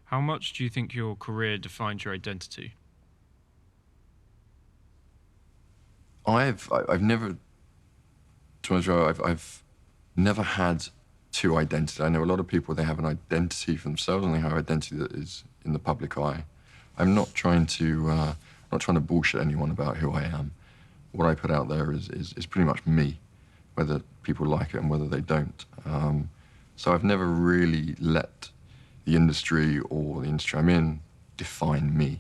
How much do you think your career defined your identity? I've never, to be honest, I've never had two identities. I know a lot of people, they have an identity for themselves and they have an identity that is in the public eye. I'm not trying to bullshit anyone about who I am. What I put out there is pretty much me, whether people like it and whether they don't. So I've never really let the industry or the industry I'm in define me.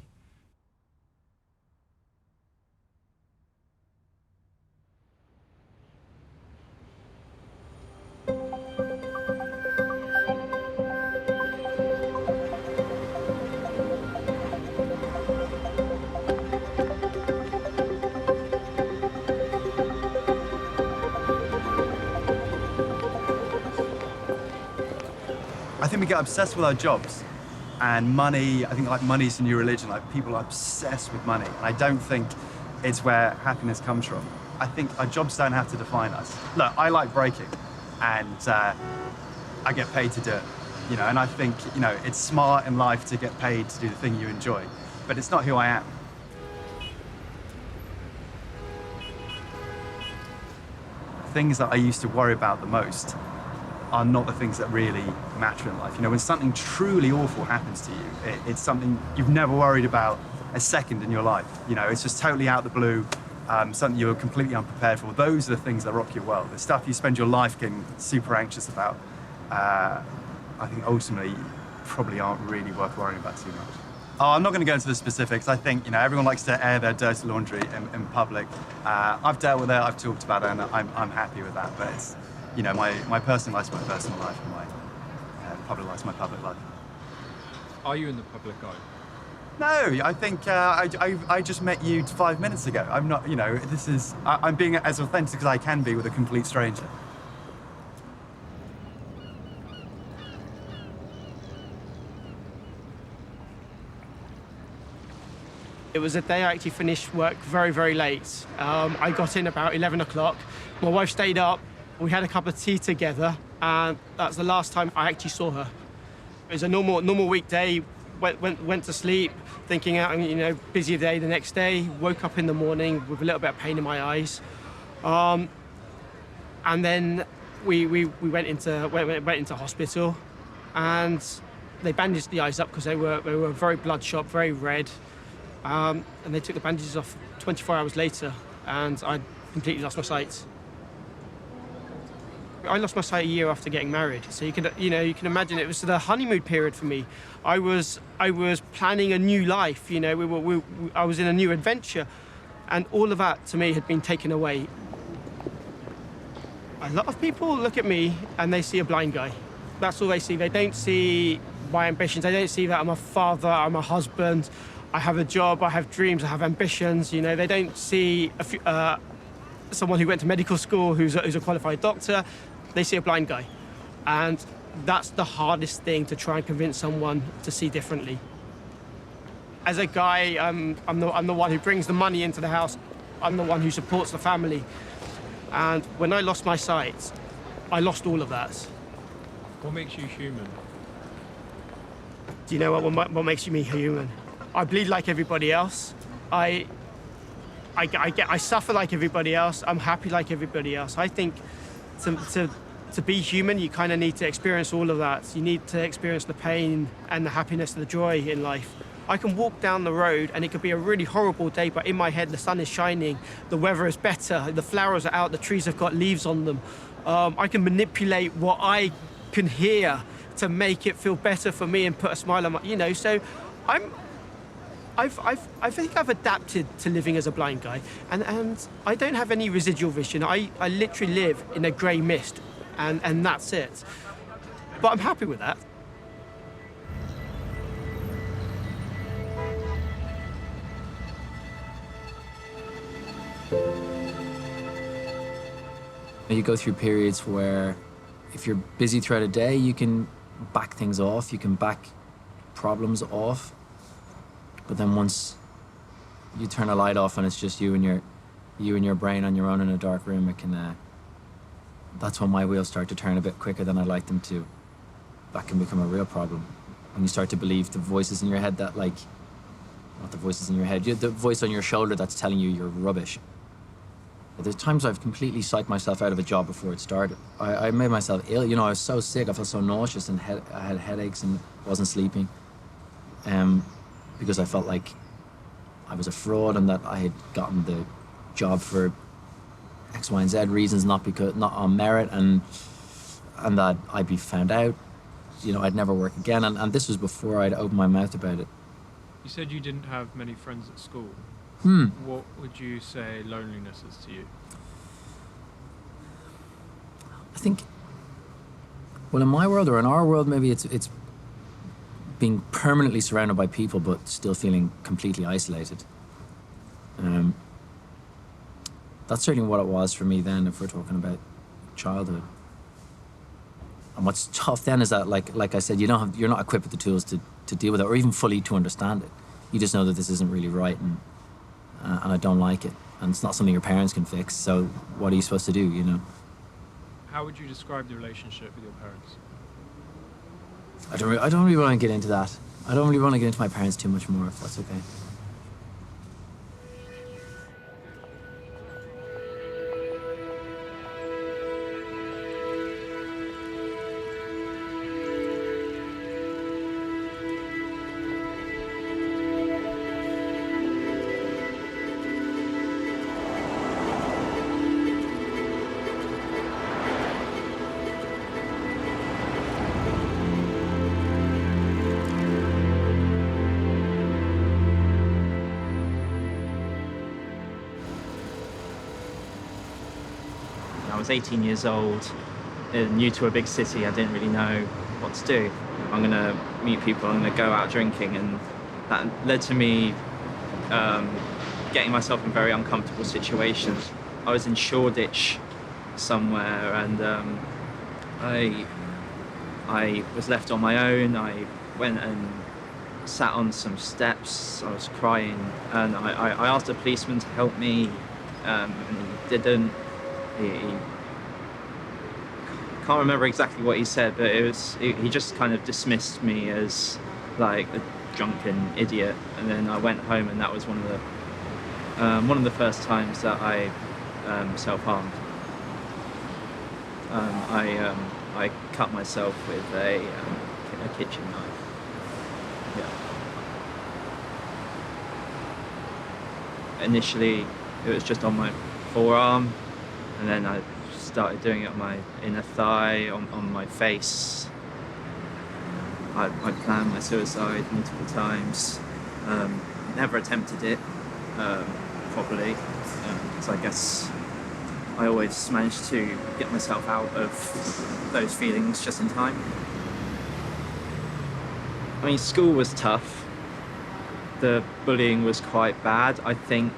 I think we get obsessed with our jobs and money. I think like money's the new religion. Like people are obsessed with money. And I don't think it's where happiness comes from. I think our jobs don't have to define us. Look, I like breaking and I get paid to do it, you know, and I think, you know, it's smart in life to get paid to do the thing you enjoy, but it's not who I am. Things that I used to worry about the most are not the things that really matter in life. You know, when something truly awful happens to you, it's something you've never worried about a second in your life. You know, it's just totally out of the blue, something you're completely unprepared for. Those are the things that rock your world. The stuff you spend your life getting super anxious about, I think ultimately probably aren't really worth worrying about too much. Oh, I'm not going to go into the specifics. I think, you know, everyone likes to air their dirty laundry in public. I've dealt with it, I've talked about it, and I'm happy with that. But it's, you know, my personal life's my personal life, and my public life's my public life. Are you in the public eye? No, I think I just met you 5 minutes ago. I'm not, you know, I'm being as authentic as I can be with a complete stranger. It was a day I actually finished work very, very late. I got in about 11 o'clock. My wife stayed up. We had a cup of tea together, and that's the last time I actually saw her. It was a normal weekday. Went to sleep, thinking, you know, busy day the next day. Woke up in the morning with a little bit of pain in my eyes, and then we went into hospital, and they bandaged the eyes up because they were very bloodshot, very red. And they took the bandages off 24 hours later, and I completely lost my sight. I lost my sight a year after getting married, so you can imagine it was the honeymoon period for me. I was planning a new life, you know. I was in a new adventure, and all of that to me had been taken away. A lot of people look at me and they see a blind guy. That's all they see. They don't see my ambitions. They don't see that I'm a father, I'm a husband. I have a job, I have dreams, I have ambitions, you know. They don't see someone who went to medical school who's a qualified doctor. They see a blind guy. And that's the hardest thing, to try and convince someone to see differently. As a guy, I'm the one who brings the money into the house. I'm the one who supports the family. And when I lost my sight, I lost all of that. What makes you human? Do you know what makes me human? I bleed like everybody else. I suffer like everybody else. I'm happy like everybody else. I think to be human, you kind of need to experience all of that. You need to experience the pain and the happiness and the joy in life. I can walk down the road and it could be a really horrible day, but in my head the sun is shining, the weather is better, the flowers are out, the trees have got leaves on them. I can manipulate what I can hear to make it feel better for me and put a smile on my, you know. So I think I've adapted to living as a blind guy, and I don't have any residual vision. I literally live in a grey mist, and that's it. But I'm happy with that. You go through periods where if you're busy throughout a day, you can back things off, you can back problems off. But then once you turn a light off and it's just you and your brain on your own in a dark room, it can, that's when my wheels start to turn a bit quicker than I'd like them to. That can become a real problem. when you start to believe the voices in your head that, like, not the voices in your head, the voice on your shoulder that's telling you you're rubbish. There's times I've completely psyched myself out of a job before it started. I made myself ill. You know, I was so sick, I felt so nauseous, and I had headaches and wasn't sleeping. Because I felt like I was a fraud and that I had gotten the job for X, Y, and Z reasons, not on merit, and that I'd be found out. You know, I'd never work again, and this was before I'd opened my mouth about it. You said you didn't have many friends at school. What would you say loneliness is to you? I think, well, in my world or in our world, maybe it's being permanently surrounded by people but still feeling completely isolated. That's certainly what it was for me then, if we're talking about childhood. And what's tough then is that, like I said, you're not equipped with the tools to deal with it, or even fully to understand it. You just know that this isn't really right, and I don't like it, and it's not something your parents can fix. So what are you supposed to do? You know. How would you describe the relationship with your parents? I don't really want to get into that. I don't really want to get into my parents too much more, if that's okay. I was 18 years old, new to a big city. I didn't really know what to do. I'm going to meet people, I'm going to go out drinking, and that led to me getting myself in very uncomfortable situations. I was in Shoreditch somewhere, and I was left on my own. I went and sat on some steps. I was crying, and I asked a policeman to help me, and he didn't. He can't remember exactly what he said, but he just kind of dismissed me as like a drunken idiot. And then I went home, and that was one of the first times that I self-harmed. I cut myself with a kitchen knife. Yeah. Initially, it was just on my forearm, and then I started doing it on my inner thigh, on my face. I planned my suicide multiple times. Never attempted it properly, because I guess I always managed to get myself out of those feelings just in time. I mean, school was tough. The bullying was quite bad. I think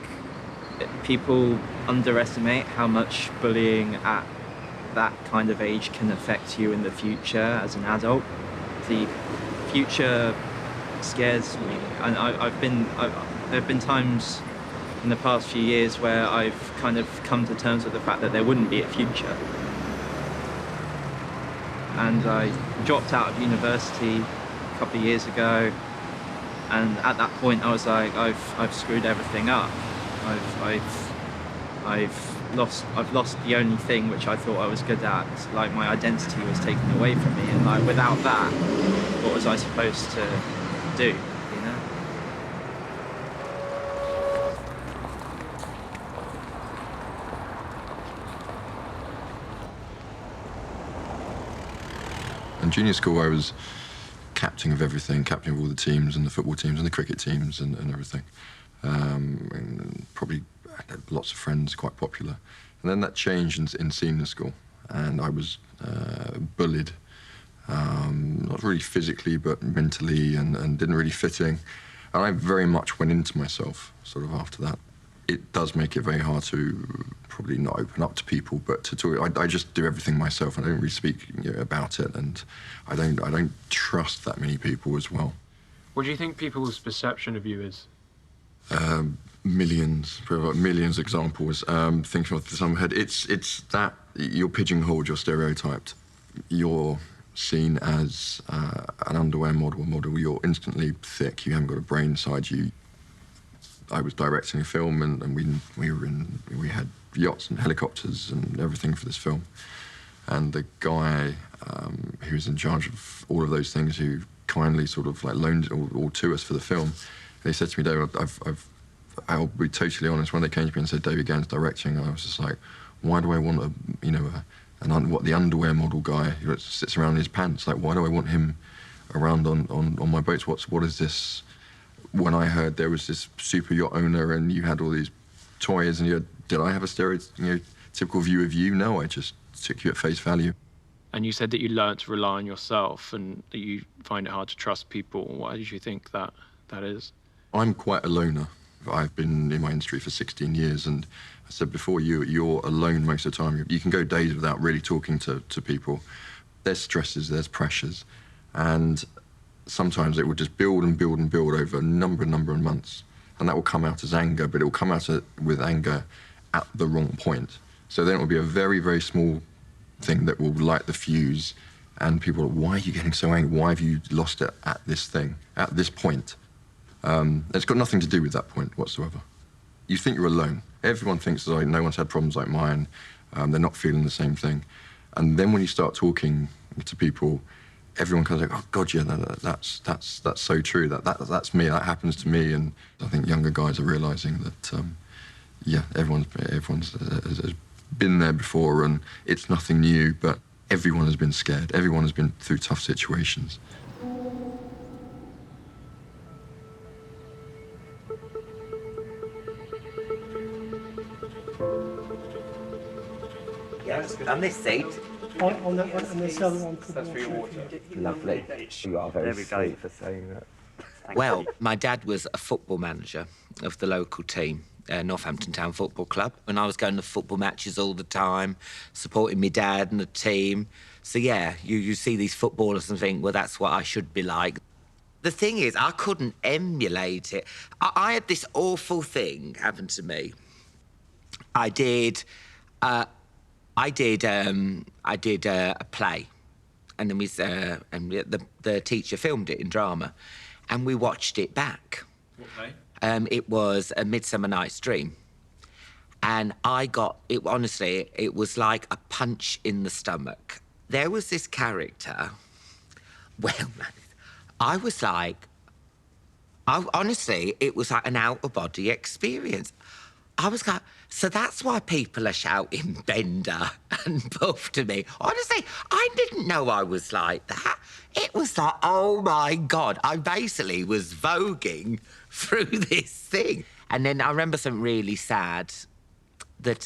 people underestimate how much bullying at that kind of age can affect you in the future as an adult. The future scares me, and there have been times in the past few years where I've kind of come to terms with the fact that there wouldn't be a future. And I dropped out of university a couple of years ago, and at that point I was like, I've screwed everything up. I've lost the only thing which I thought I was good at. Like, my identity was taken away from me, and like, without that, what was I supposed to do, you know? In junior school, I was captain of everything, captain of all the teams, and the football teams and the cricket teams and everything. And probably had lots of friends, quite popular. And then that changed in senior school, and I was bullied, not really physically, but mentally, and didn't really fit in. And I very much went into myself sort of after that. It does make it very hard to probably not open up to people, but to talk. I just do everything myself, and I don't really speak about it, and I don't trust that many people as well. What do you think people's perception of you is? Millions, probably like millions of examples. Thinking off the top of my head, it's that you're pigeonholed, you're stereotyped, you're seen as an underwear model, you're instantly thick, you haven't got a brain inside you. I was directing a film, and we had yachts and helicopters and everything for this film. And the guy who was in charge of all of those things, who kindly sort of like loaned it all to us for the film, they said to me, David, I'll be totally honest, when they came to me and said David Gann's directing, I was just like, why do I want the underwear model guy who sits around in his pants? Like, why do I want him around on my boats? What is this? When I heard there was this super yacht owner and you had all these toys, and did I have a stereotypical view of you? No, I just took you at face value. And you said that you learnt to rely on yourself and that you find it hard to trust people. Why did you think that is? I'm quite a loner. I've been in my industry for 16 years, and I said before, you're alone most of the time. You can go days without really talking to people. There's stresses, there's pressures, and sometimes it will just build and build and build over a number of months, and that will come out as anger, but it will come out with anger at the wrong point. So then it will be a very, very small thing that will light the fuse, and people are, why are you getting so angry? Why have you lost it at this thing, at this point? It's got nothing to do with that point whatsoever. You think you're alone. Everyone thinks that no one's had problems like mine. They're not feeling the same thing. And then when you start talking to people, everyone kind of like, oh God, yeah, that's so true. That's me. That happens to me. And I think younger guys are realising that, yeah, everyone's has been there before, and it's nothing new. But everyone has been scared. Everyone has been through tough situations. On this seat. On this other one. That's for your water. Lovely. You are very sweet for saying that. Well, my dad was a football manager of the local team, Northampton Town Football Club, and I was going to football matches all the time, supporting my dad and the team. So, yeah, you see these footballers and think, well, that's what I should be like. The thing is, I couldn't emulate it. I had this awful thing happen to me. I did a play, and then the teacher filmed it in drama, and we watched it back. What play? It was A Midsummer Night's Dream, and I got it. Honestly, it was like a punch in the stomach. There was this character. Well, I was like, honestly, it was like an out-of-body experience. I was like, so that's why people are shouting Bender and Puff to me. Honestly, I didn't know I was like that. It was like, oh my God, I basically was voguing through this thing. And then I remember something really sad that,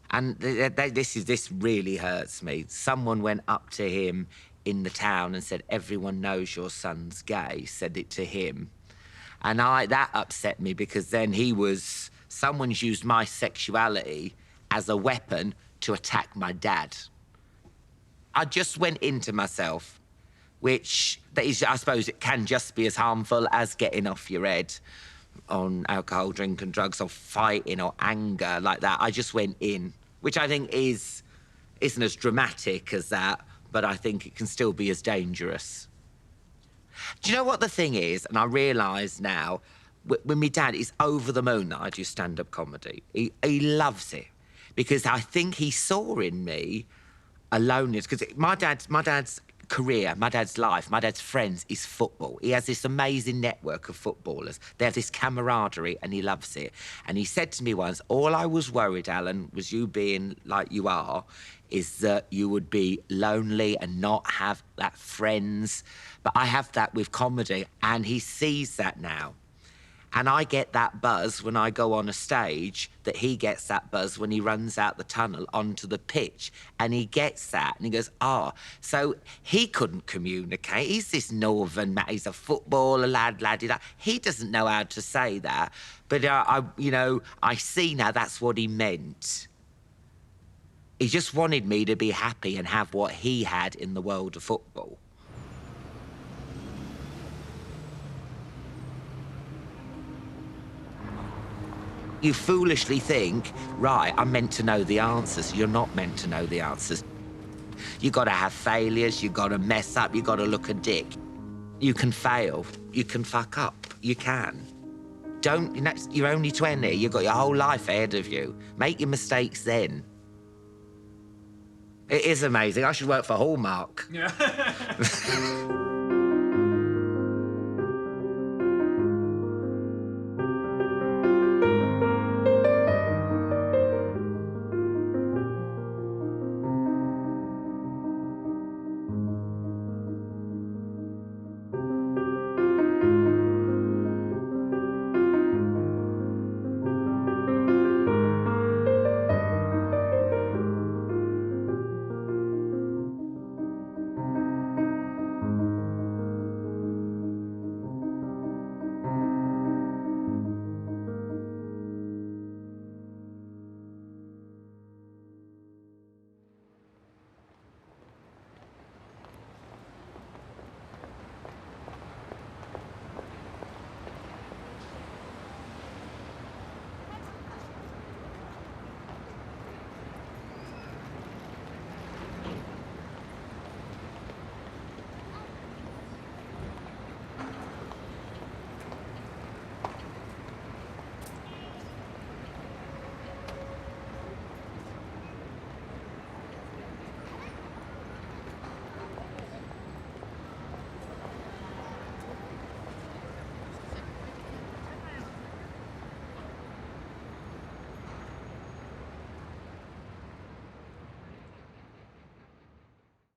this really hurts me. Someone went up to him in the town and said, everyone knows your son's gay, said it to him. And that upset me, because then someone's used my sexuality as a weapon to attack my dad. I just went into myself, which I suppose it can just be as harmful as getting off your head on alcohol, drink and drugs, or fighting or anger like that. I just went in, which I think isn't as dramatic as that, but I think it can still be as dangerous. Do you know what the thing is? And I realise now, when my dad is over the moon that I do stand-up comedy. He loves it, because I think he saw in me a loneliness. Because my dad's career, my dad's life, my dad's friends is football. He has this amazing network of footballers. They have this camaraderie, and he loves it. And he said to me once, all I was worried, Alan, was you being like you are, is that you would be lonely and not have that friends. But I have that with comedy, and he sees that now. And I get that buzz when I go on a stage, that he gets that buzz when he runs out the tunnel onto the pitch. And he gets that, and he goes, so he couldn't communicate. He's this northern man, he's a footballer, laddie. He doesn't know how to say that. But, I see now that's what he meant. He just wanted me to be happy and have what he had in the world of football. You foolishly think, right, I'm meant to know the answers. You're not meant to know the answers. You got to have failures, you got to mess up, you got to look a dick. You can fail, you can fuck up, you can. Don't, you know, you're only 20, you've got your whole life ahead of you. Make your mistakes then. It is amazing. I should work for Hallmark. Yeah.